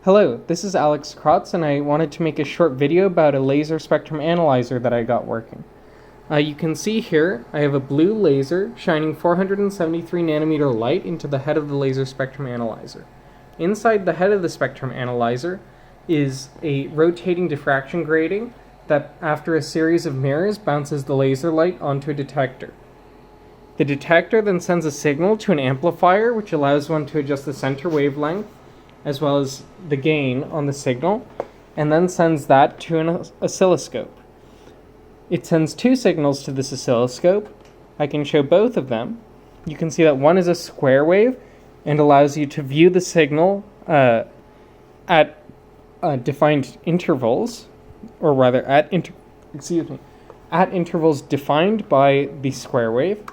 Hello, this is Alex Krotz, and I wanted to make a short video about a laser spectrum analyzer that I got working. You can see here, I have a blue laser shining 473 nanometer light into the head of the laser spectrum analyzer. Inside the head of the spectrum analyzer is a rotating diffraction grating that, after a series of mirrors, bounces the laser light onto a detector. The detector then sends a signal to an amplifier, which allows one to adjust the center wavelength as well as the gain on the signal, and then sends that to an oscilloscope. It sends two signals to this oscilloscope. I can show both of them. You can see that one is a square wave and allows you to view the signal at defined intervals, or rather at intervals defined by the square wave.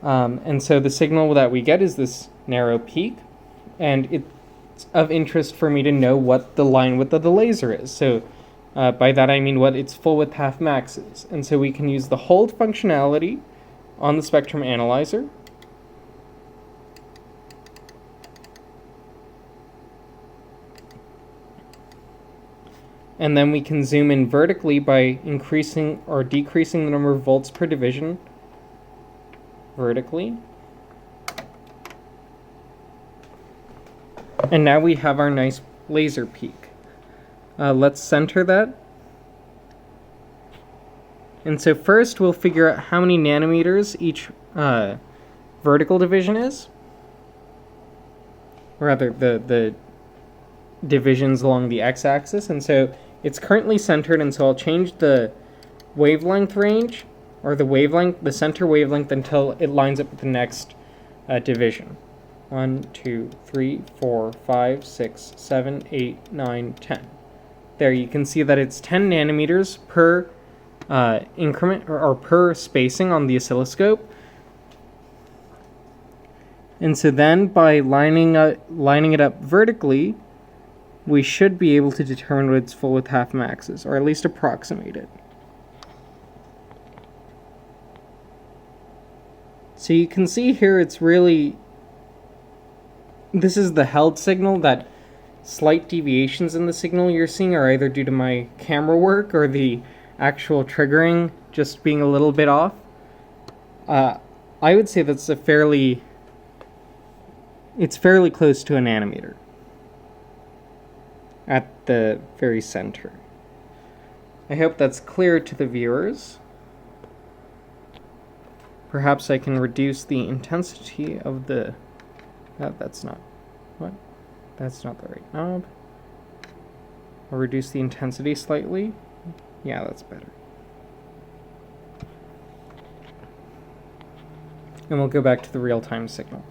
And so the signal that we get is this narrow peak, and it's of interest for me to know what the line width of the laser is. So by that I mean what its full width half max is. And so we can use the hold functionality on the spectrum analyzer. And then we can zoom in vertically by increasing or decreasing the number of volts per division vertically. And now we have our nice laser peak. Let's center that. And so first we'll figure out how many nanometers each vertical division is. Or rather, the divisions along the x-axis. And so it's currently centered, and so I'll change the wavelength range, or the center wavelength, until it lines up with the next division. 1, 2, 3, 4, 5, 6, 7, 8, 9, 10. There, you can see that it's 10 nanometers per increment, or per spacing on the oscilloscope. And so then, by lining it up vertically, we should be able to determine what its full width half max is, or at least approximate it. So you can see here it's really, this is the held signal. That slight deviations in the signal you're seeing are either due to my camera work or the actual triggering just being a little bit off. I would say that's it's fairly close to a nanometer at the very center. I hope that's clear to the viewers. Perhaps I can reduce the intensity of the... that's not the right knob. I'll reduce the intensity slightly. Yeah, that's better. And we'll go back to the real-time signal.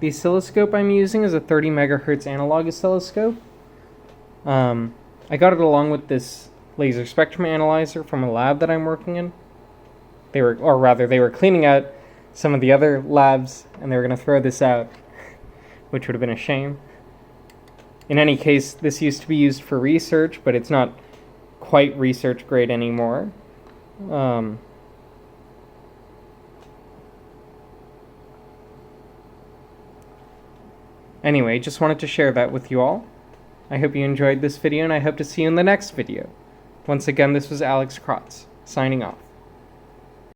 The oscilloscope I'm using is a 30 megahertz analog oscilloscope. I got it along with this laser spectrum analyzer from a lab that I'm working in. They were cleaning out some of the other labs, and they were going to throw this out, which would have been a shame. In any case, this used to be used for research, but it's not quite research grade anymore. Anyway, just wanted to share that with you all. I hope you enjoyed this video, and I hope to see you in the next video. Once again, this was Alex Krotz, signing off.